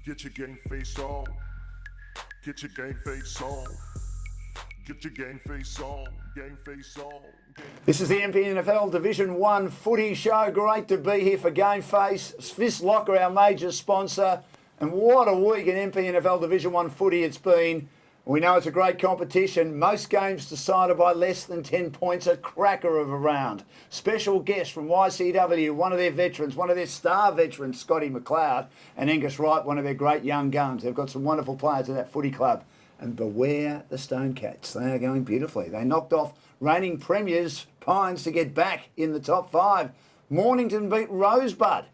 Get your game face on. Get your game face on. Get your game face on. Game face on. This is the MPNFL Division 1 footy show. Great to be here for Game Face. Swiss Locker, our major sponsor. And what a week in MPNFL Division 1 footy it's been. We know it's a great competition. Most games decided by less than 10 points. A cracker of a round. Special guest from YCW, one of their veterans, one of their star veterans, Scotty McLeod, and Angus Wright, one of their great young guns. They've got some wonderful players in that footy club. And beware the Stone Cats. They are going beautifully. They knocked off reigning premiers Pines to get back in the top 5. Mornington beat Rosebud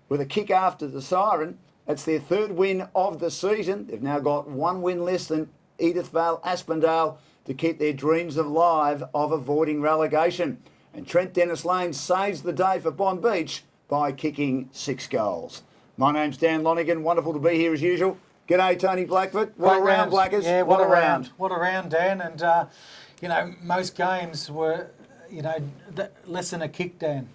with a kick after the siren. That's their third win of the season. They've now got one win less than Edithvale Aspendale to keep their dreams alive of avoiding relegation. And Trent Dennis Lane saves the day for Bond Beach by kicking 6 goals. My name's Dan Lonigan. Wonderful to be here as usual. G'day, Tony Blackfoot. What a round, Blackers. Yeah, what a round. What a round, Dan. And, most games were, less than a kick, Dan.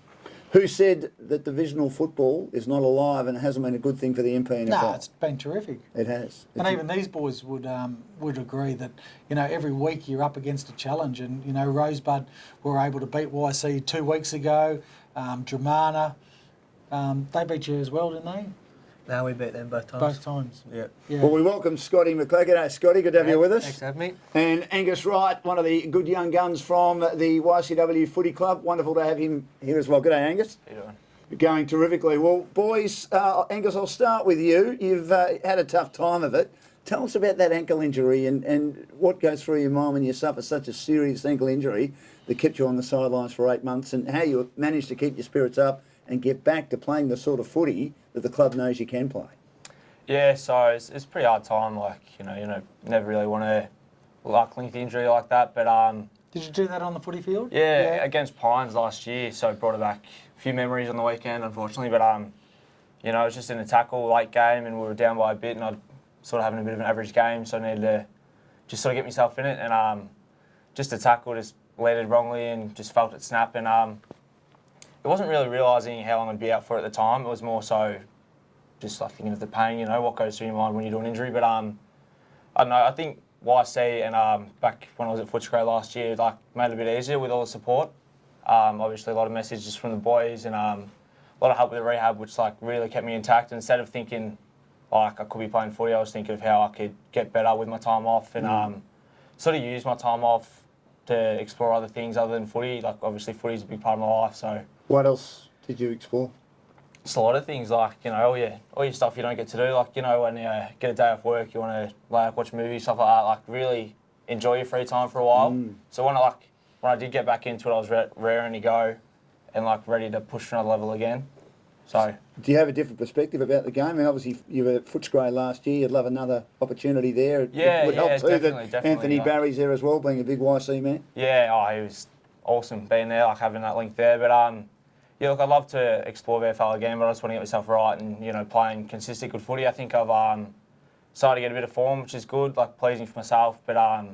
Who said that divisional football is not alive and it hasn't been a good thing for the MPNFL? No, it's been terrific. It has. And even these boys would agree that, every week you're up against a challenge. And, Rosebud were able to beat YC 2 weeks ago. Dramana, they beat you as well, didn't they? No, we beat them both times. Both times. Yeah. Well, we welcome Scotty McLeod. G'day, Scotty. Good to have you with us. Thanks for having me. And Angus Wright, one of the good young guns from the YCW Footy Club. Wonderful to have him here as well. G'day, Angus. How you doing? You're going terrifically. Well, boys, Angus, I'll start with you. You've had a tough time of it. Tell us about that ankle injury and what goes through your mind when you suffer such a serious ankle injury that kept you on the sidelines for 8 months, and how you managed to keep your spirits up and get back to playing the sort of footy that the club knows you can play. Yeah, so it's a pretty hard time. Never really want to link the injury like that. But Did you do that on the footy field? yeah, against Pines last year, so it brought it back a few memories on the weekend, unfortunately. But it was just in a tackle late game, and we were down by a bit, and I sort of having a bit of an average game, so I needed to just sort of get myself in it, and just a tackle just landed wrongly and just felt it snap, and it wasn't really realising how long I'd be out for at the time. It was more so just like thinking of the pain, what goes through your mind when you do an injury. But I don't know, I think YC and back when I was at Footscray last year, made it a bit easier with all the support. Obviously a lot of messages from the boys and a lot of help with the rehab, which really kept me intact. And instead of thinking I could be playing footy, I was thinking of how I could get better with my time off and sort of use my time off to explore other things other than footy. Obviously footy's a big part of my life, so. What else did you explore? Just a lot of things, all your stuff you don't get to do. When you get a day off work, you want to watch movies, stuff like that. Really enjoy your free time for a while. So when I did get back into it, I was raring to go and ready to push another level again. So. Do you have a different perspective about the game? I mean, obviously you were at Footscray last year. You'd love another opportunity there. Yeah, it would help too definitely, that Anthony Barry's there as well, being a big YC man. Yeah, he was awesome being there, having that link there. But I'd love to explore VFL again, but I just want to get myself right and, playing consistent good footy. I think I've started to get a bit of form, which is good, pleasing for myself. But, I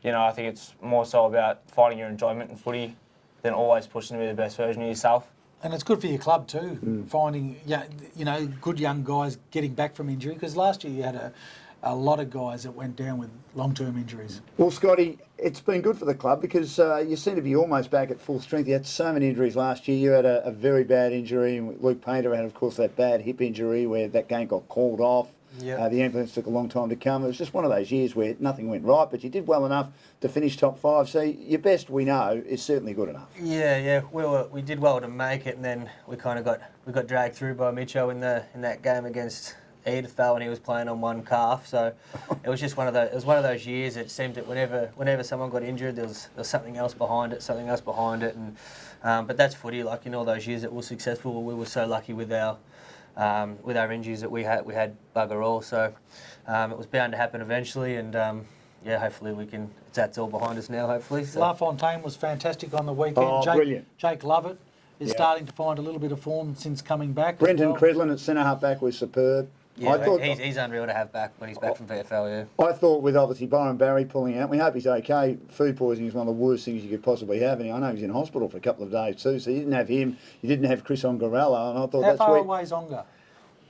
think it's more so about finding your enjoyment in footy than always pushing to be the best version of yourself. And it's good for your club too, finding, good young guys getting back from injury, because last year you had a lot of guys that went down with long-term injuries. Well, Scotty, it's been good for the club because you seem to be almost back at full strength. You had so many injuries last year. You had a very bad injury. Luke Painter had, of course, that bad hip injury where that game got called off. Yep. The ambulance took a long time to come. It was just one of those years where nothing went right, but you did well enough to finish top 5. So your best, we know, is certainly good enough. Yeah, we did well to make it, and then we kind of got dragged through by Mitcho in that game against Edithvale when he was playing on one calf. So it was just one of those years. It seemed that whenever someone got injured, there was something else behind it, and but that's footy. In all those years that we were successful, we were so lucky with our injuries that we had bugger all. So it was bound to happen eventually, and hopefully that's all behind us now. Hopefully. So. LaFontaine was fantastic on the weekend. Oh, brilliant! Jake Lovett is starting to find a little bit of form since coming back. Brendan Credlin at centre half back was superb. Yeah, he's unreal to have back when he's back from VFL, yeah. I thought with obviously Byron Barry pulling out, we hope he's okay. Food poisoning is one of the worst things you could possibly have, and I know he's in hospital for a couple of days too, so you didn't have him, you didn't have Chris Ongarella, and I thought How that's far where... away is Onga?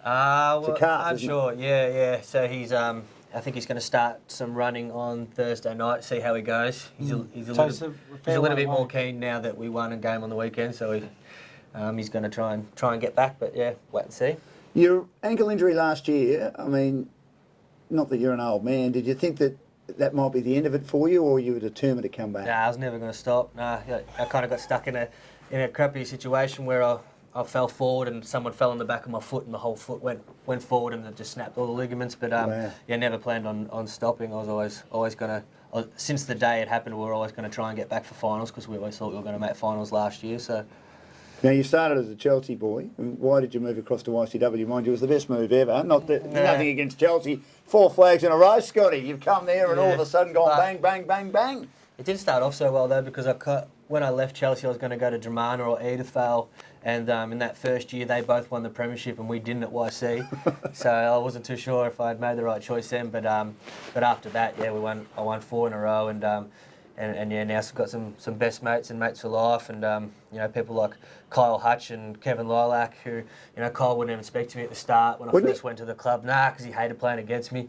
Well, a calf, I'm isn't it? sure. Yeah. So he's I think he's going to start some running on Thursday night. See how he goes. He's a So it's little, a he's fair a little way bit more away. keen now that we won a game on the weekend. So he's going to try and get back. But yeah, wait and see. Your ankle injury last year, I mean, not that you're an old man, did you think that might be the end of it for you, or you were determined to come back? Nah, I was never going to stop. Nah, yeah, I kind of got stuck in a crappy situation where I fell forward and someone fell on the back of my foot and the whole foot went forward and it just snapped all the ligaments. But Wow. yeah, never planned on stopping. I was always going to, since the day it happened, we were always going to try and get back for finals because we always thought we were going to make finals last year. So Now, you started as a Chelsea boy. Why did you move across to ICW? Mind you, it was the best move ever. Nothing against Chelsea. 4 flags in a row, Scotty. You've come there and all of a sudden gone But- bang, bang, bang, bang. it didn't start off so well though because when I left Chelsea, I was going to go to Dramana or Edithvale, and in that first year they both won the premiership and we didn't at YC. So I wasn't too sure if I'd made the right choice then. But after that, yeah, I won 4 in a row, and yeah, now I've got some best mates and mates for life, and you know, people like Kyle Hutch and Kevin Lilac, who, you know, Kyle wouldn't even speak to me at the start when I Wouldn't first went to the club, because he hated playing against me.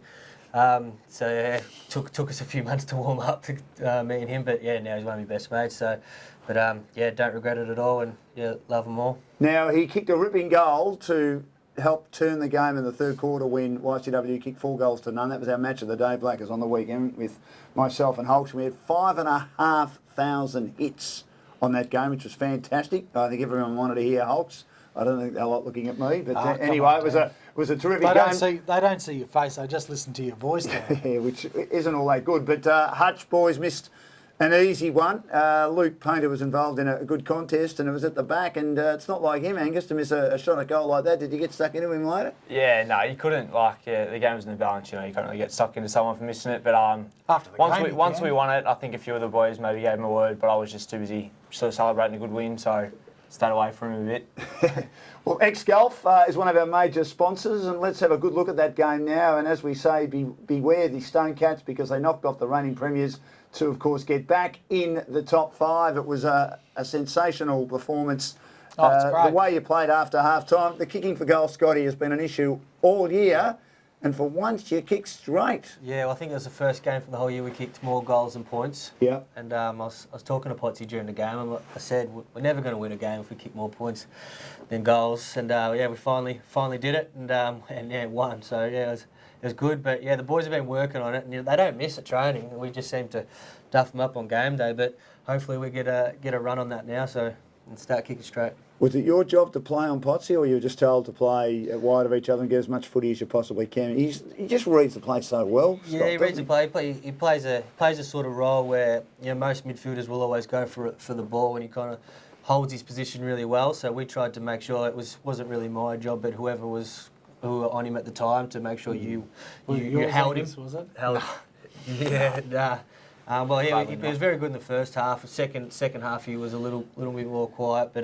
So yeah, took us a few months to warm up, me and him, but yeah, now he's one of my best mates. So, but yeah, don't regret it at all, and yeah, love them all. Now, he kicked a ripping goal to help turn the game in the third quarter when YCW kicked 4 goals to none. That was our match of the day, Blackers, on the weekend with myself and Hulks. We had 5,500 hits on that game, which was fantastic. I think everyone wanted to hear Hulks. I don't think they like looking at me, but Come anyway, on, it was Dan. a terrific They game. don't see your face. They just listen to your voice. Dan. Yeah, which isn't all that good. But Hutch boys missed an easy one. Luke Painter was involved in a good contest, and it was at the back. And it's not like him, Angus, to miss a shot at goal like that. Did you get stuck into him later? Yeah, no, you couldn't. The game was in the balance. You know, you can't really get stuck into someone for missing it. But After the game, you once can. we won it, I think a few of the boys maybe gave him a word, but I was just too busy sort of celebrating a good win, so stayed away from him a bit. Well, X-Golf is one of our major sponsors, and let's have a good look at that game now. And as we say, beware the Stone Cats, because they knocked off the reigning premiers to, of course, get back in the top 5. It was a sensational performance. Oh, it's great. The way you played after half-time, the kicking for goal, Scotty, has been an issue all year. And for once, you kicked straight. Yeah, well, I think it was the first game for the whole year we kicked more goals than points. Yeah. And I was talking to Potsy during the game, and I said we're never going to win a game if we kick more points than goals. And yeah, we finally did it, and yeah, won. So yeah, it was good. But yeah, the boys have been working on it, and you know, they don't miss at training. We just seem to duff them up on game day. But hopefully we get a run on that now, and start kicking straight. Was it your job to play on Potsy, or you were just told to play wide of each other and get as much footy as you possibly can? He just reads the play so well. Yeah, Scott, he reads doesn't the play. He plays a sort of role where, you know, most midfielders will always go for the ball, and he kind of holds his position really well. So we tried to make sure it wasn't really my job, but who were on him at the time, to make sure you Yours, held him. Angus, was it? Held. Yeah, nah. Well, yeah, he was very good in the first half. The second half he was a little bit more quiet, but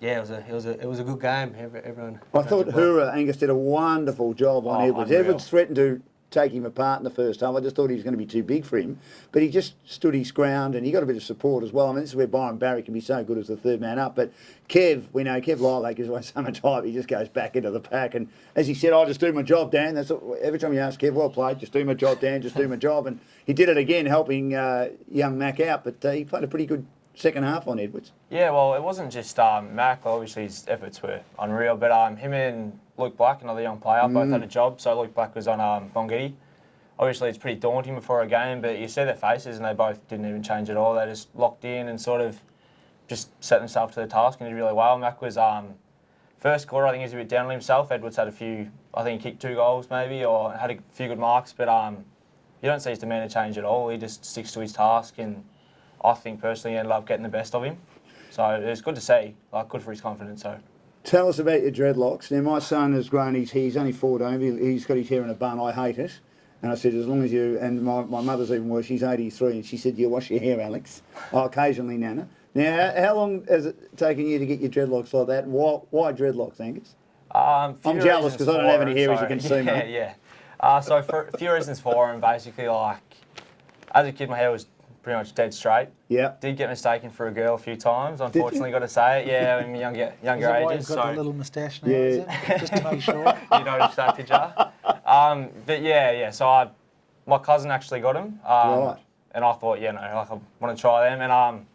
yeah, it was a good game. Everyone. I thought Hura, Angus, did a wonderful job on Edwards. unreal. Edwards threatened to take him apart in the first half. I just thought he was going to be too big for him. But he just stood his ground, and he got a bit of support as well. I mean, this is where Byron Barry can be so good as the third man up. But Kev, we know Kev Lilac gives away so much hype. He just goes back into the pack. And as he said, I'll just do my job, Dan. That's what, every time you ask Kev, well played, just do my job, Dan, just do my job. And he did it again, helping young Mac out. But he played a pretty good second half on Edwards. Yeah, well, it wasn't just Mac. Obviously, his efforts were unreal. But him and Luke Black, another young player, both had a job. So Luke Black was on Bongetti. Obviously, it's pretty daunting before a game, but you see their faces, and they both didn't even change at all. They just locked in and sort of just set themselves to the task and did really well. Mac was first quarter, I think he was a bit down on himself. Edwards had a few, I think he kicked 2 goals maybe, or had a few good marks. But you don't see his demeanour change at all. He just sticks to his task, and I think personally he ended up getting the best of him. So it was good to see, good for his confidence. So. Tell us about your dreadlocks. Now, my son has grown he's only 14. He's got his hair in a bun. I hate it. And I said, as long as you, and my mother's even worse, she's 83, and she said, you wash your hair, Alex. Occasionally, Nana. Now, how long has it taken you to get your dreadlocks like that? And why dreadlocks, Angus? I'm jealous because I don't have any hair, as you can see, mate. Yeah. So for a few reasons for them, basically, as a kid, my hair was pretty much dead straight. Yeah. Did get mistaken for a girl a few times. Unfortunately, got to say it. Yeah, in my younger Is that why ages. you've got the So little moustache now, Yeah. is it? Just to make sure. you noticed that, did ya? But yeah. So my cousin actually got him. Right. And I thought, like I want to try them. And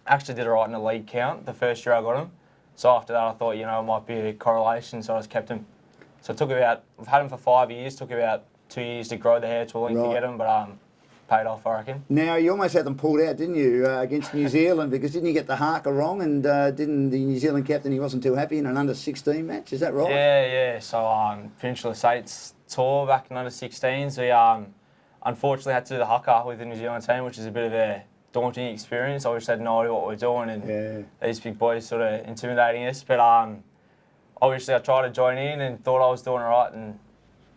actually did alright in the league count the first year I got him. So after that, I thought, it might be a correlation. So I just kept him. So it took I've had him for 5 years. Took about 2 years to grow the hair to a length Right. to get him, but paid off, I reckon. Now, you almost had them pulled out, didn't you, against New Zealand, because didn't you get the haka wrong, and didn't the New Zealand captain, he wasn't too happy in an under-16 match, is that right? Yeah. So Peninsula States tour back in under 16s. We unfortunately had to do the haka with the New Zealand team, which is a bit of a daunting experience. I wish they'd know what we're doing, and these big boys sort of intimidating us. But obviously I tried to join in and thought I was doing all right, and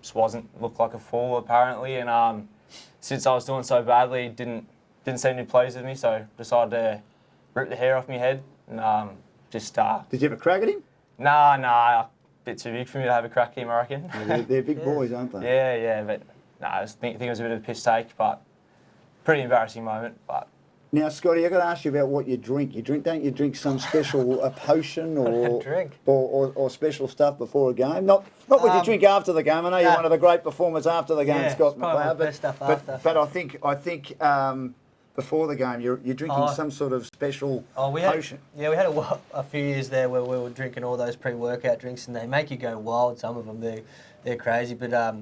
just looked like a fool apparently. And since I was doing so badly, it didn't seem to be pleased with me, so decided to rip the hair off my head and just. Did you have a crack at him? Nah, a bit too big for me to have a crack at him, I reckon. They're big boys, aren't they? Yeah, but I think it was a bit of a piss take, but pretty embarrassing moment. But Now, Scotty, I've got to ask you about what you drink. Don't you drink some special potion or, Drink. or special stuff before a game? Not what you drink after the game. I know you're Nah. one of the great performers after the game, Yeah, Scott it's probably my McLeod. best stuff after. But I think before the game you're drinking some sort of special potion. We had a few years there where we were drinking all those pre-workout drinks, and they make you go wild. Some of them, they're crazy, but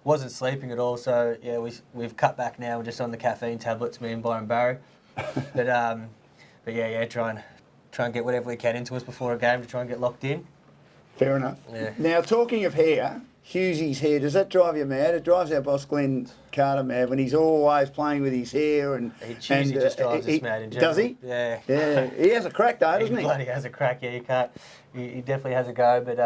wasn't sleeping at all. So yeah, we've cut back now. We're just on the caffeine tablets, me and Byron Barry. But yeah, try and get whatever we can into us before a game to try and get locked in. Fair enough. Yeah. Now, talking of hair, Hughesy's hair, does that drive you mad? It drives our boss Glenn Carter mad when he's always playing with his hair and. Hughes just drives us mad in general. Does he? Yeah. Yeah, he has a crack though, doesn't he? Bloody has a crack. Yeah, you can't. He definitely has a go, but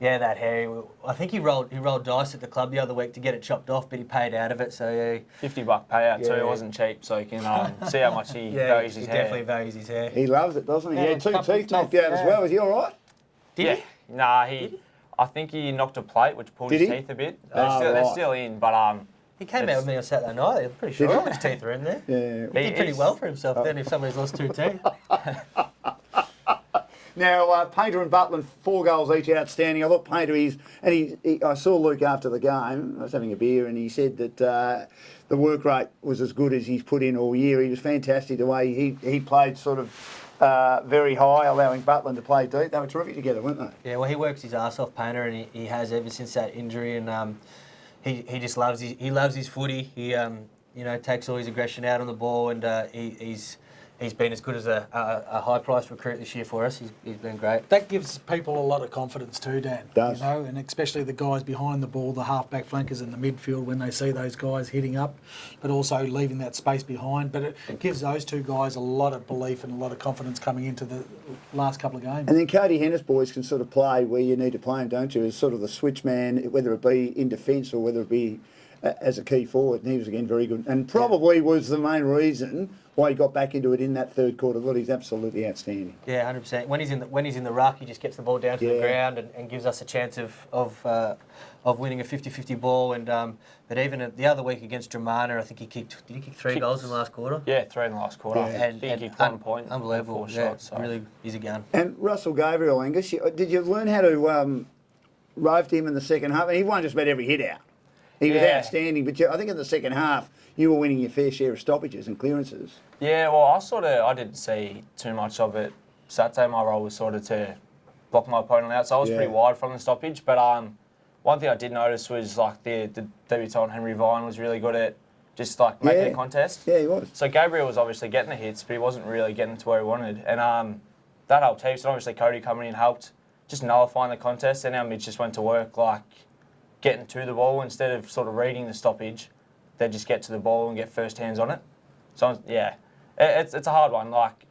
yeah, that hair. I think he rolled dice at the club the other week to get it chopped off, but he paid out of it. So yeah, $50 payout too. Yeah. It wasn't cheap, so you can see how much he yeah, values he his definitely hair. values his hair. He loves it, doesn't he? He Yeah, had two couple of teeth knocked teeth, out as yeah. well. Is he all right? Did he? Nah, I think he knocked a plate, which pulled Did his he? teeth a bit. Ah, They're right. still in, but He came out with me on Saturday night. I'm pretty sure Did he? all his teeth are in there. Yeah. He did pretty well for himself then if somebody's lost 2 teeth. Now, Painter and Butland, 4 goals each, outstanding. I thought Painter, I saw Luke after the game, I was having a beer, and he said that the work rate was as good as he's put in all year. He was fantastic the way he played sort of very high, allowing Butland to play deep. They were terrific together, weren't they? Yeah, well, he works his ass off, Painter, and he has ever since that injury, and he just loves his footy. He takes all his aggression out on the ball, and he's been as good as a high-priced recruit this year for us. He's been great. That gives people a lot of confidence too, Dan. Does. You know, and especially the guys behind the ball, the half-back flankers in the midfield when they see those guys hitting up, but also leaving that space behind. But it gives those 2 guys a lot of belief and a lot of confidence coming into the last couple of games. And then Cody Hennis boys can sort of play where you need to play him, don't you? As sort of the switch man, whether it be in defence or whether it be as a key forward. And he was again very good, and probably was the main reason why he got back into it in that third quarter. But he's absolutely outstanding. Yeah, 100%. When he's in the ruck, he just gets the ball down to the ground and gives us a chance of winning a 50-50 ball. And but even the other week against Dramana, I think he kicked 3 goals in the last quarter. yeah, 3 in the last quarter. Yeah. I think he kicked 1 point. Unbelievable. 4 Yeah, shots. So. really, he's a gun. And Russell Gabriel, Angus, did you learn how to rove to him in the second half? And he won just about every hit out. He was Yeah. outstanding, but I think in the second half you were winning your fair share of stoppages and clearances. Yeah, well, I didn't see too much of it Saturday. My role was sort of to block my opponent out, so I was Yeah. pretty wide from the stoppage. But one thing I did notice was like the debutant Henry Vine was really good at just like making a contest. Yeah, he was. So Gabriel was obviously getting the hits, but he wasn't really getting to where he wanted, and that helped heaps. And obviously Cody coming in helped just nullifying the contest. And our mids just went to work like getting to the ball instead of sort of reading the stoppage. They just get to the ball and get first hands on it. So yeah, it's a hard one. Like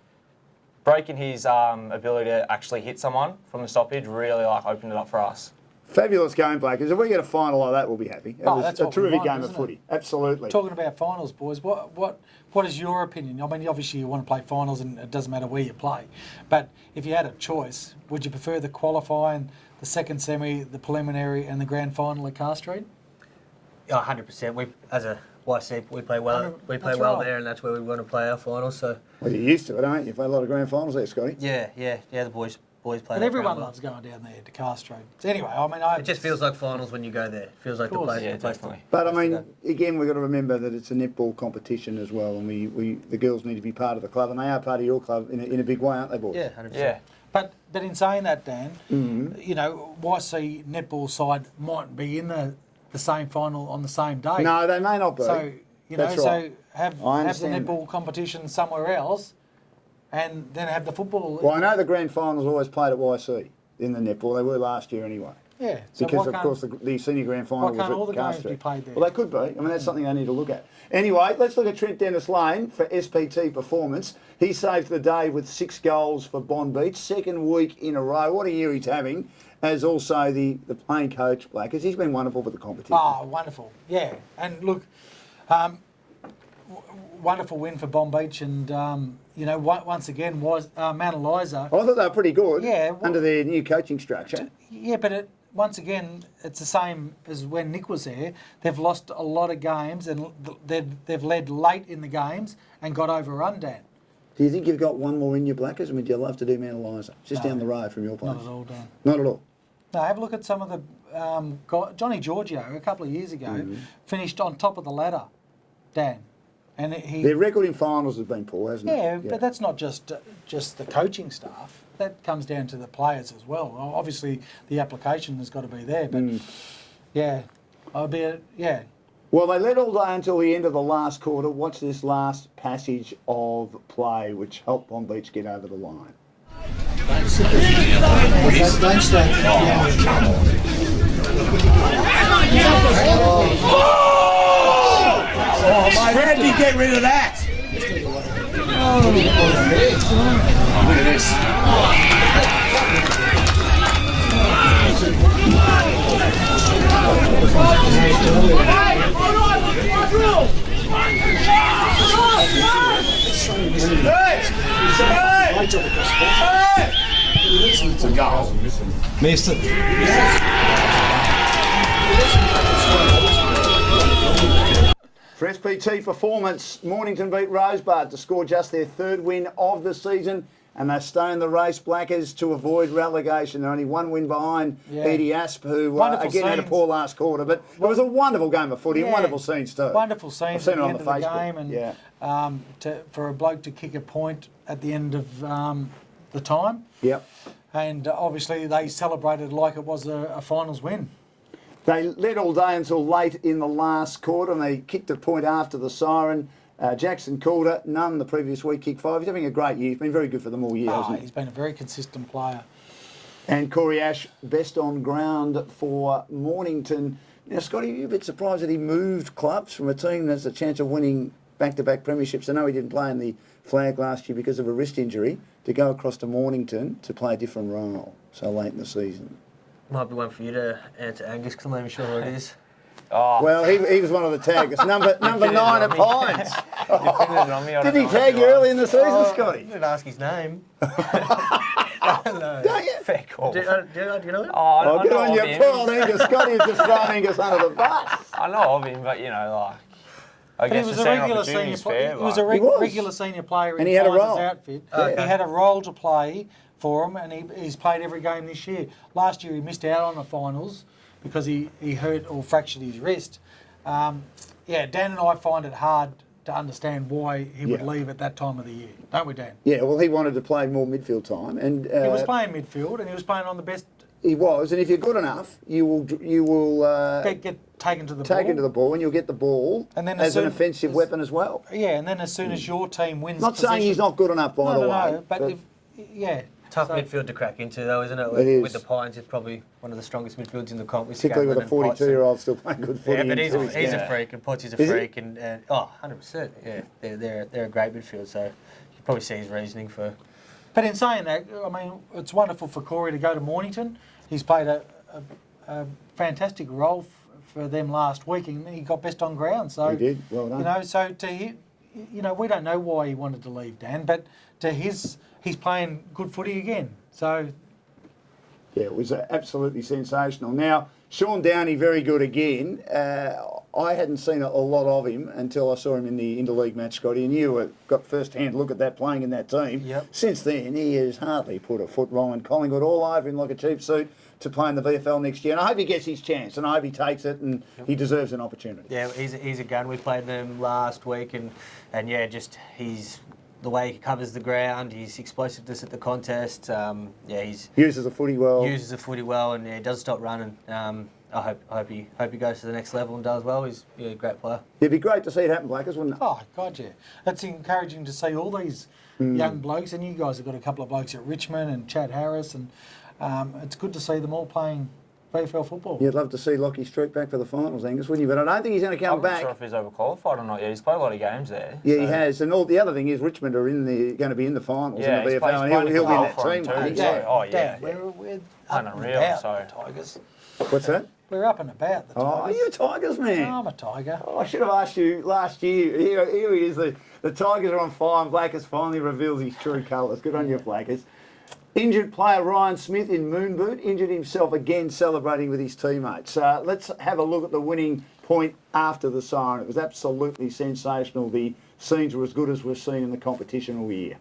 breaking his ability to actually hit someone from the stoppage really like opened it up for us. Fabulous game, Blakers. If we get a final like that, we'll be happy. It was that's a what we terrific want, game of isn't it? footy. Absolutely. Talking about finals, boys, what is your opinion? I mean, obviously you want to play finals and it doesn't matter where you play. But if you had a choice, would you prefer the qualifying, the second semi, the preliminary and the grand final at Car Street? Oh, 100%. YC, we play well. We play That's well right. there, and that's where we want to play our finals. So Well, you're used to it, aren't you? You've played a lot of grand finals there, Scotty. yeah. The boys play. But that everyone ground well. loves going down there to Castro. So anyway, I mean, It just feels like finals when you go there. It feels like the course. place. Yeah, the place to- definitely. But I place to mean, again, we've got to remember that it's a netball competition as well, and the girls need to be part of the club, and they are part of your club in a big way, aren't they, boys? yeah, 100%. Yeah. But in saying that, Dan, you know, YC netball side mightn't be in the same final on the same day. No, they may not be. So you know, That's right. so have the understand netball competition somewhere else, and then have the football. Well, I know the grand finals always played at YC in the netball. They were last year anyway. Yeah. So Because, why of can't- course, the senior grand final was can't at all the games Castro. be played there? Well, they could be. I mean, that's something they need to look at. Anyway, let's look at Trent Dennis Lane for SPT performance. He saved the day with 6 goals for Bond Beach, second week in a row. What a year he's having, as also the playing coach, Blackers. He's been wonderful for the competition. Oh, wonderful. Yeah. And look, wonderful win for Bomb Beach, and you know, once again was Mount Eliza. I thought they were pretty good Yeah, well- under their new coaching structure. Yeah, but once again, it's the same as when Nick was there. They've lost a lot of games, and they've led late in the games and got overrun, Dan. Do you think you've got one more in your Blackers, and would you love to do Mount Eliza? Just No. down the road from your place. Not at all, Dan. Not at all. No, have a look at some of the Johnny Giorgio a couple of years ago finished on top of the ladder, Dan, and he. Their record in finals has been poor, hasn't Yeah, it? but that's not just the coaching staff. That comes down to the players as well. Obviously, the application has got to be there, but yeah, yeah. Well, they led all day until the end of the last quarter. Watch this last passage of play, which helped Palm Beach get over the line. How did you get rid of that? Look at this. For SPT performance, Mornington beat Rosebud to score just their 3rd win of the season, and they stay in the race, Blackers, to avoid relegation. They're only 1 win behind Yeah. Edie Asp, who Wonderful again had a scenes. poor last quarter, but it was a wonderful game of footy, and Yeah. wonderful scenes too. Wonderful I've scenes seen at it the on end the of the Facebook. game, and Yeah. for a bloke to kick a point at the end of the time, Yep. and obviously they celebrated like it was a finals win. They led all day until late in the last quarter, and they kicked a point after the siren. Jackson Calder, none the previous week, kicked 5. He's having a great year. He's been very good for them all year, hasn't he? He's been a very consistent player. And Corey Ash, best on ground for Mornington. Now, Scotty, are you a bit surprised that he moved clubs from a team that's a chance of winning back-to-back premierships? I know he didn't play in the flag last year because of a wrist injury, to go across to Mornington to play a different role so late in the season. Might be one for you to answer, Angus, because I'm not even sure who it is. Oh, Well, he was one of the taggers. Number 9 at Pines. you pinned it on me. I don't Did he know tag who you it was. early in the season, I Scotty? didn't ask his name. no. Don't you? Fair call. Do you know him? Oh, I Oh, know good on of you, him. Paul Angus. Scotty has just thrown Angus under the bus. I know of him, but you know, like, I But he guess was the a same regular senior opportunity's player. fair. He was but- a He was. regular senior player And in he had a Pines' role. outfit. Okay. He had a role to play for him, and he's played every game this year. Last year he missed out on the finals because he hurt or fractured his wrist. Yeah, Dan and I find it hard to understand why he would Yeah. leave at that time of the year, don't we, Dan? Yeah, well, he wanted to play more midfield time, and He was playing midfield, and he was playing on the best. he was. And if you're good enough, you will Get taken to the take ball. into the ball, and you'll get the ball And then as an soon offensive as- weapon as well. Yeah, and then as soon as your team wins, Not saying he's possession- not good enough, by the way. No, but if, yeah, Tough so- midfield to crack into, though, isn't it? It is. With the Pines, it's probably one of the strongest midfields in the comp. particularly with a 42-year-old still playing good footy. Yeah, but he's into his a game. freak, and Potts is a Is he? freak, and 100%. Yeah, they're a great midfield, so you probably see his reasoning for. But in saying that, I mean, it's wonderful for Corey to go to Mornington. He's played a fantastic role for them last week, and he got best on ground. So He did. Well done. You know, so we don't know why he wanted to leave, Dan, but he's playing good footy again. So Yeah, it was absolutely sensational. Now, Sean Downey, very good again. I hadn't seen a lot of him until I saw him in the interleague match, Scotty, and you got first-hand look at that playing in that team. Yep. Since then, he has hardly put a foot wrong, and Collingwood all over him like a cheap suit to play in the VFL next year. And I hope he gets his chance, and I hope he takes it, and he deserves an opportunity. Yeah, he's a gun. We played them last week, and yeah, just the way he covers the ground, his explosiveness at the contest. He's Uses the footy well. uses the footy well, and doesn't stop running. I hope he goes to the next level and does well. He's a great player. It'd be great to see it happen, Blackers, wouldn't it? Oh, God, yeah. It's encouraging to see all these young blokes, and you guys have got a couple of blokes at Richmond and Chad Harris, and it's good to see them all playing VFL football. You'd love to see Lockie Street back for the finals, Angus, wouldn't you? But I don't think he's going to come I'm back. not sure if he's overqualified or not yet. He's played a lot of games there. Yeah, so. he has. And all the other thing is Richmond are going to be in the finals Yeah, in the he's VFL, playing and he'll be in that for him team. too, won't he? so- Dad, oh, yeah. Dad, we're up and Unreal, about, so- the Tigers. What's that? We're up and about, the Oh, Tigers. you're a Tigers man. I'm a Tiger. Oh, I should have asked you last year. Here he is. The Tigers are on fire, and Blackers finally reveals his true colours. Good on you, Blackers. Injured player Ryan Smith in Moonboot injured himself again, celebrating with his teammates. Let's have a look at the winning point after the siren. It was absolutely sensational. The scenes were as good as we've seen in the competition all year.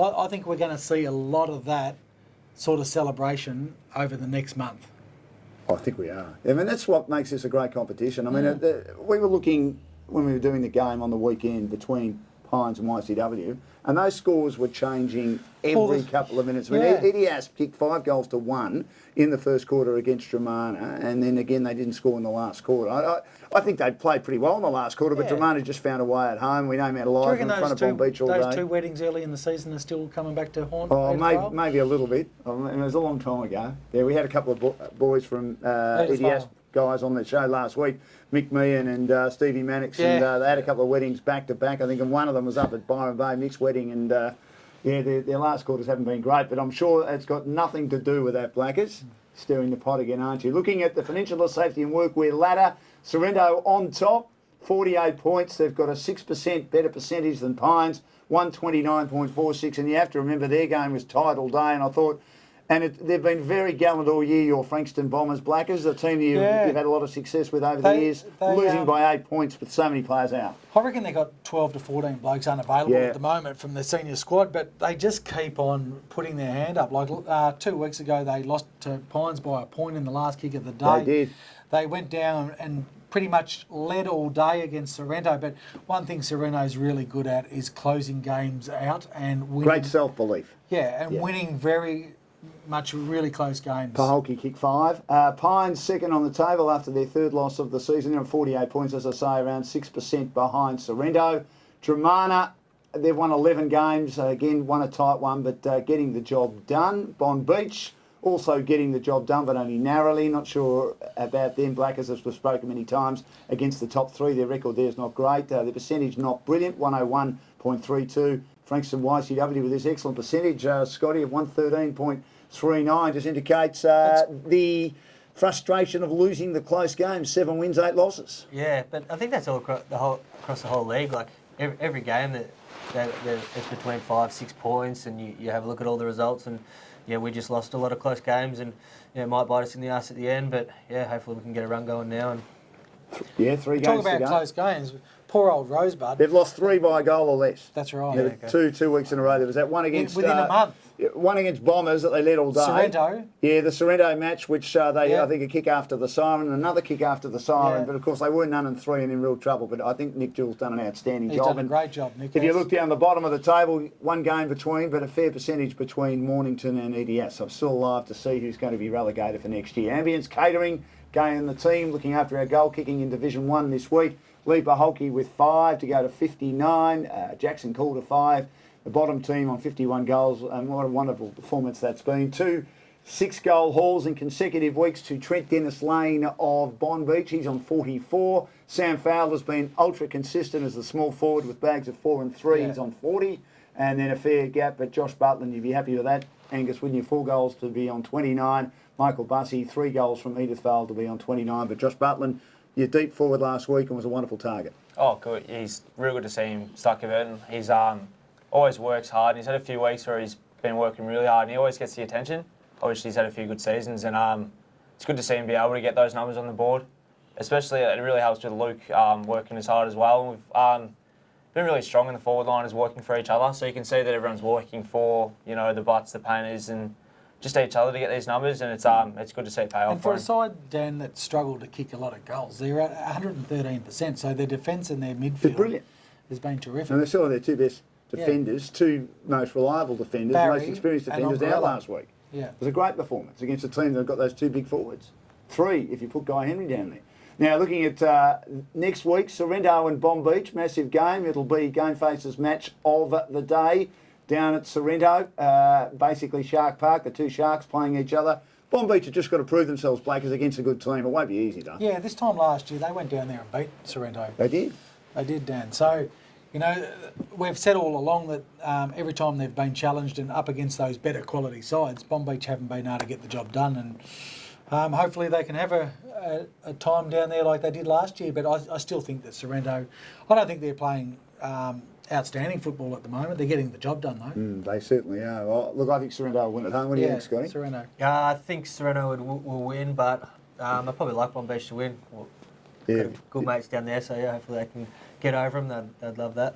I think we're going to see a lot of that sort of celebration over the next month. I think we are. I mean, that's what makes this a great competition. I mean, we were looking when we were doing the game on the weekend between Pines and YCW, and those scores were changing every couple of minutes. I mean, Yeah. Eddie Asp kicked 5 goals to 1 in the first quarter against Dramana, and then again they didn't score in the last quarter. I think they played pretty well in the last quarter, but Yeah. Dramana just found a way at home. We know Mount Do you Eliza reckon in front of those Bomb Beach all those day. two weddings early in the season are still coming back to haunt? Oh, Peterborough? maybe a little bit. I mean, it was a long time ago. Yeah, we had a couple of boys from Peterborough. Eddie Asp guys on the show last week, Mick Meehan and Stevie Mannix, and Yeah. they had a couple of weddings back to back, I think, and one of them was up at Byron Bay, Mick's wedding, and their last quarters haven't been great, but I'm sure it's got nothing to do with that, Blackers. Stirring the pot again, aren't you? Looking at the Peninsula Safety and Workwear ladder, Sorrento on top, 48 points. They've got a 6% better percentage than Pines, 129.46, and you have to remember their game was tight all day, and I thought, they've been very gallant all year, your Frankston Bombers, Blackers, a team you've had a lot of success with over the years, losing by 8 points with so many players out. I reckon they've got 12 to 14 blokes unavailable Yeah. at the moment from the senior squad, but they just keep on putting their hand up. Like 2 weeks ago, they lost to Pines by a point in the last kick of the day. They did. They went down and pretty much led all day against Sorrento, but one thing Sorrento's really good at is closing games out and winning. Great self-belief. Yeah, and winning very much really close games. Paholke kicked 5. Pines second on the table after their third loss of the season. They're on 48 points, as I say, around 6% behind Sorrento. Dramana, they've won 11 games. Again, won a tight one, but getting the job done. Bond Beach also getting the job done, but only narrowly. Not sure about them. Blackers, as we've spoken many times, against the top 3. Their record there is not great. Their percentage not brilliant, 101.32. Frankston YCW with this excellent percentage, Scotty, of 113.39, just indicates the frustration of losing the close games. 7 wins, 8 losses. Yeah, but I think that's all across the whole league. Like every game that it's between 5-6 points, and you have a look at all the results, and we just lost a lot of close games, and it might bite us in the ass at the end. But hopefully we can get a run going now. And 3 games Talk to about go. close games. poor old Rosebud. They've lost 3 by a goal or less. That's right. Yeah, two weeks in a row. There was that one against Within a month. One against Bombers that they led all day. Sorrento. Yeah, the Sorrento match, which they Yeah. I think a kick after the siren, another kick after the siren. Yeah. But of course they were 0-3 and in real trouble. But I think Nick Jewell's done an outstanding He's job. done a And great job, Nick. if you has. look down the bottom of the table, one game between, but a fair percentage between Mornington and EDS. I'm still alive to see who's going to be relegated for next year. Ambience Catering, going the team, looking after our goal kicking in Division 1 this week. Leaper Holke with 5 to go to 59. Jackson Calder 5. The bottom team on 51 goals. And what a wonderful performance that's been. 2 6-goal hauls in consecutive weeks to Trent Dennis Lane of Bond Beach. He's on 44. Sam Fowler's been ultra consistent as the small forward with bags of 4 and 3. Yeah. He's on 40. And then a fair gap, but Josh Butland, you'd be happy with that. Angus Whitney, 4 goals to be on 29. Michael Bussey, 3 goals from Edith Vale to be on 29. But Josh Butland, your deep forward last week and was a wonderful target. Oh, good. He's real good to see him stuck at Everton. He's always works hard. He's had a few weeks where he's been working really hard, and he always gets the attention. Obviously, he's had a few good seasons, and it's good to see him be able to get those numbers on the board. Especially, it really helps with Luke working as hard as well. We've been really strong in the forward line, is working for each other. So you can see that everyone's working for the Butts, the Painters, and just each other to get these numbers, and it's good to see it pay off. And for a him. side, Dan, that struggled to kick a lot of goals, they're at 113%. So their defence and their They're midfield brilliant. has been terrific. And they're still their 2 best Yeah. defenders, 2 most reliable defenders, Barry most experienced and defenders out Umbrella. last week. Yeah. It was a great performance against a team that got those 2 big forwards. 3 if you put Guy Henry down there. Now, looking at next week, Sorrento and Bomb Beach, massive game. It'll be Game Faces match of the day down at Sorrento. Basically Shark Park, the 2 Sharks playing each other. Bomb Beach have just got to prove themselves, Blakers, against a good team. It won't be easy, though. Yeah, this time last year, they went down there and beat Sorrento. They did. They did, Dan. So, we've said all along that every time they've been challenged and up against those better quality sides, Bomb Beach haven't been able to get the job done. And hopefully they can have a time down there like they did last year. But I still think that Sorrento, I don't think they're playing outstanding football at the moment. They're getting the job done, though. They certainly are. Well, look, I think Sorrento will win at home. What do you think, Scotty? Sorrento. Yeah, I think Sereno will win, but I probably like Bomb Beach to win. Yeah. Good mates down there, so yeah, hopefully they can get over them. They'd love that.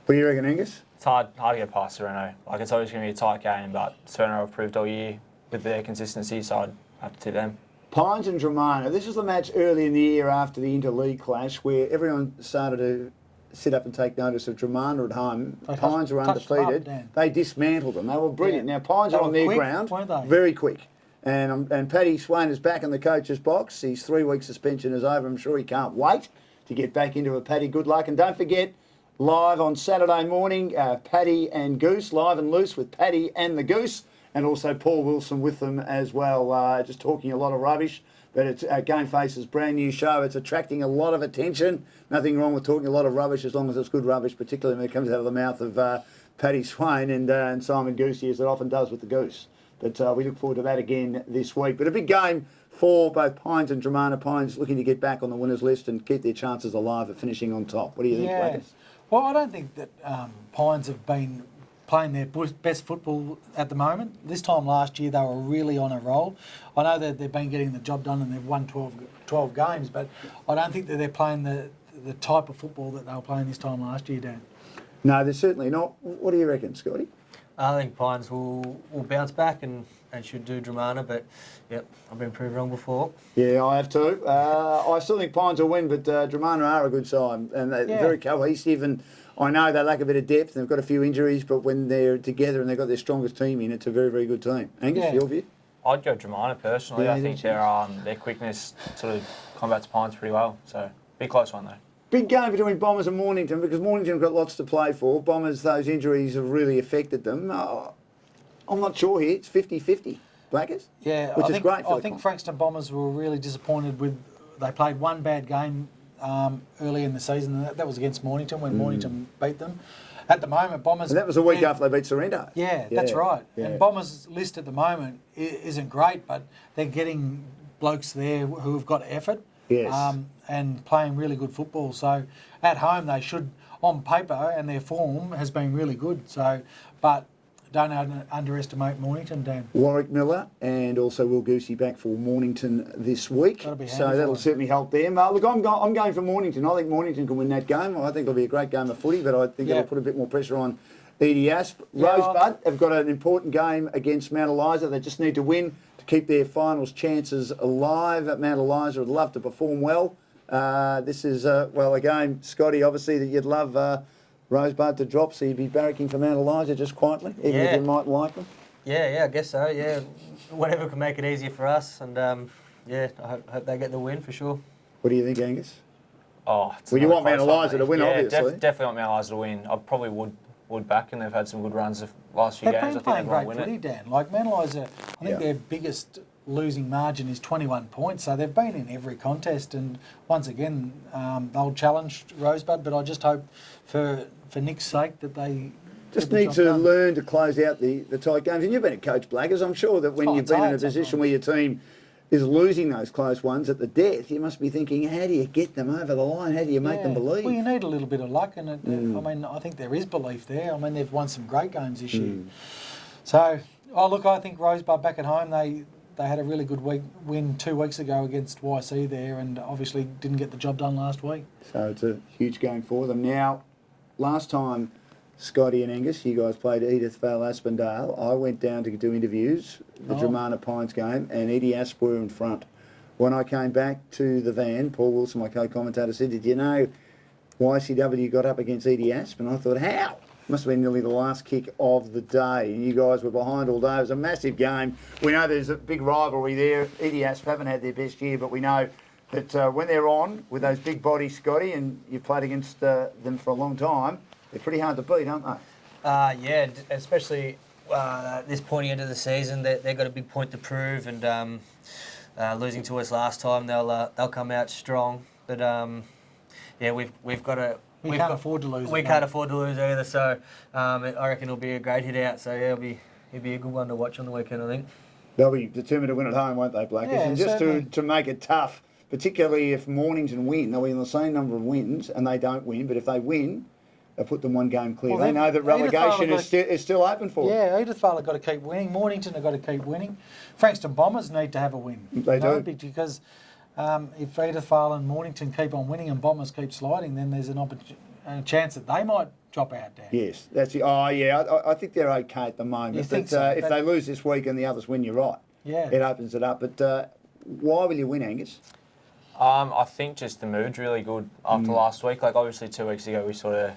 What do you reckon, Angus? It's hard to get past Sereno. Like, it's always going to be a tight game, but Sereno have proved all year with their consistency, so I'd have to tip them. Pines and Dramana. This was the match early in the year after the inter-league clash where everyone started to sit up and take notice of Dramana at home. They Pines were touched them up, undefeated. Dan. They dismantled them. They were brilliant. Yeah. Now, Pines They are were on their quick, ground. weren't they? Very quick. And Paddy Swain is back in the coach's box. His 3-week suspension is over. I'm sure he can't wait to get back into it. Paddy, good luck. And don't forget, live on Saturday morning, Paddy and Goose, live and loose with Paddy and the Goose, and also Paul Wilson with them as well, just talking a lot of rubbish. But it's Game Face's brand new show. It's attracting a lot of attention. Nothing wrong with talking a lot of rubbish as long as it's good rubbish, particularly when it comes out of the mouth of Paddy Swain and Simon Goosey, as it often does with the Goose. But we look forward to that again this week. But a big game for both Pines and Dramana. Pines looking to get back on the winners list and keep their chances alive of finishing on top. What do you think, Yeah. Blakers? Well, I don't think that Pines have been playing their best football at the moment. This time last year, they were really on a roll. I know that they've been getting the job done and they've won 12 games, but I don't think that they're playing the type of football that they were playing this time last year, Dan. No, they're certainly not. What do you reckon, Scotty? I think Pines will bounce back and should do Dramana, but yep, I've been proved wrong before. Yeah, I have too. I still think Pines will win, but Dramana are a good side and they're Yeah. very cohesive. And I know they lack a bit of depth and they've got a few injuries, but when they're together and they've got their strongest team in, it's a very, very good team. Angus, Yeah. your view? I'd go Dramana personally. Yeah, I think their quickness sort of combats Pines pretty well. So, be close one though. Big game between Bombers and Mornington because Mornington have got lots to play for. Bombers, those injuries have really affected them. I'm not sure here. It's 50-50. Blackers? Yeah, Which I is think, great for I the think comp. Frankston Bombers were really disappointed with. They played one bad game early in the season, and that was against Mornington when Mornington beat them. At the moment, Bombers. And that was a week yeah, after they beat Sorrento. Yeah, that's right. Yeah. And Bombers' list at the moment isn't great, but they're getting blokes there who have got effort. Yes. And playing really good football. So at home they should, on paper, and their form has been really good. So, but underestimate Mornington, Dan. Warwick Miller and also Will Goosey back for Mornington this week. That'll be handy So for that'll them. certainly help them. Look, I'm going for Mornington. I think Mornington can win that game. I think it'll be a great game of footy, but I think Yeah. it'll put a bit more pressure on Edie Asp. Yeah, Rosebud have got an important game against Mount Eliza. They just need to win to keep their finals chances alive. At Mount Eliza would love to perform well. This is, a game, Scotty, obviously, that you'd love Rosebud to drop, so you'd be barracking for Mount Eliza just quietly, even if Yeah. you might like them. Yeah, I guess so. Yeah, whatever can make it easier for us, and I hope they get the win for sure. What do you think, Angus? Oh, it's Well, you another want Mount close one, Eliza mate. to win, yeah, obviously. Definitely want Mount Eliza to win. I probably would back, and they've had some good runs the last few They've games. been I think playing they're going great to win footy, it. Dan. Like Mount Eliza, I think Yeah. their biggest losing margin is 21 points. So they've been in every contest, and once again, they'll challenge Rosebud. But I just hope for Nick's sake that they Just get the need job to done. learn to close out the tight games. And you've been a coach, Blackers. I'm sure that when Oh, you've it's been in a hard position sometimes. where your team is losing those close ones at the death, you must be thinking, how do you get them over the line? How do you make them Yeah. believe? Well, you need a little bit of luck, and I mean, I think there is belief there. I mean, they've won some great games this year. So, I think Rosebud back at home, they had a really good win 2 weeks ago against YC there, and obviously didn't get the job done last week. So it's a huge game for them. Now, last time, Scotty and Angus, you guys played Edith Vale Aspendale. I went down to do interviews, the Oh. Dramana Pines game, and Edie Asp were in front. When I came back to the van, Paul Wilson, my co-commentator, said, "Did you know YCW got up against Edie Asp?" And I thought, how? Must have been nearly the last kick of the day. And you guys were behind all day. It was a massive game. We know there's a big rivalry there. Edie Asp haven't had their best year, but we know that when they're on with those big bodies, Scotty, and you've played against them for a long time, they're pretty hard to beat, aren't they? Especially this pointy end of the season, they've got a big point to prove, and losing to us last time, they'll come out strong. But we've got to. We can't afford to lose. We it, can't no. afford to lose either, so I reckon it'll be a great hit out. So yeah, it'll be a good one to watch on the weekend, I think. They'll be determined to win at home, won't they, Blackers? Yeah, and just certainly. to make it tough, particularly if Mornington win, they'll be in the same number of wins, and they don't win. But if they win, they'll put them one game clear. Well, They know that Edith Vale relegation have got is still open for them. Yeah, Edith Vale have got to keep winning. Mornington have got to keep winning. Frankston Bombers need to have a win. They do. Because if Edith Vale and Mornington keep on winning and Bombers keep sliding, then there's a chance that they might drop out, Dan. Yes, that's it. Oh, yeah, I think they're okay at the moment. You think But, so? if they lose this week and the others win, you're right. Yeah. It opens it up. But why will you win, Angus? I think just the mood's really good after last week. Like obviously 2 weeks ago we sort of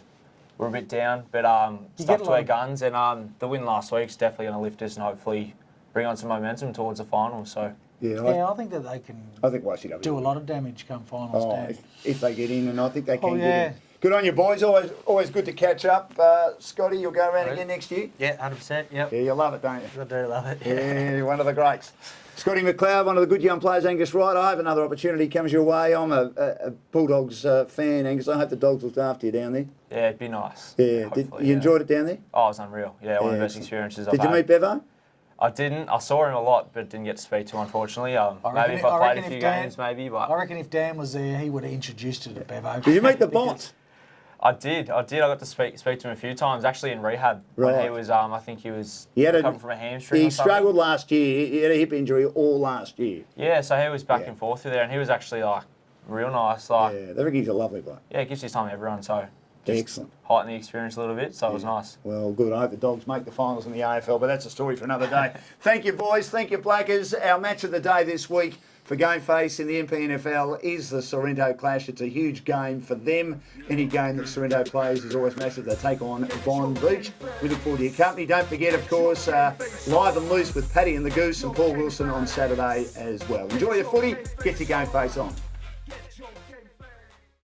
were a bit down, but You stuck get to our like- guns, and the win last week's definitely going to lift us and hopefully bring on some momentum towards the finals. So Yeah, Yeah, I think that they can I think YCW. do a lot of damage come finals, Oh, Dan. if they get in, and I think they can Oh, get yeah. in. Good on you, boys. Always good to catch up. Scotty, you'll go around Right. again next year? Yeah, 100%. Yep. Yeah, you love it, don't you? I do love it. Yeah, one of the greats. Scotty McLeod, one of the good young players, Angus Wright. I hope another opportunity comes your way. I'm a Bulldogs fan, Angus. I hope the Dogs looked after you down there. yeah, it'd be nice. Yeah, did, Hopefully, you yeah. enjoyed it down there? Oh, it was unreal. Yeah, one of the Yeah, best excellent. experiences I've Did you had. meet Bevo? I didn't. I saw him a lot, but didn't get to speak to him, unfortunately. reckon Maybe if it- I I played reckon a if few Dan- games, maybe. But I reckon if Dan was there, he would have introduced you to Bevo. Did you meet the Because- Bonds? I did. I got to speak to him a few times, actually in rehab. When Right. he was, I think he was He had recovering from a hamstring He or something. struggled last year. He had a hip injury all last year. Yeah, so he was back Yeah. and forth through there, and he was actually like real nice. Like, Yeah, they think he's a lovely bloke. yeah, it gives his time to everyone. So just Excellent. heighten the experience a little bit. So it was Yeah. nice. Well, good. I hope the Dogs make the finals in the AFL, but that's a story for another day. Thank you, boys. Thank you, Blackers. Our match of the day this week for Game Face in the MPNFL is the Sorrento Clash. It's a huge game for them. Any game that Sorrento plays is always massive. They take on Bond Beach. We look forward to your company. Don't forget, of course, Live and Loose with Paddy and the Goose and Paul Wilson on Saturday as well. Enjoy your footy. Get your Game Face on.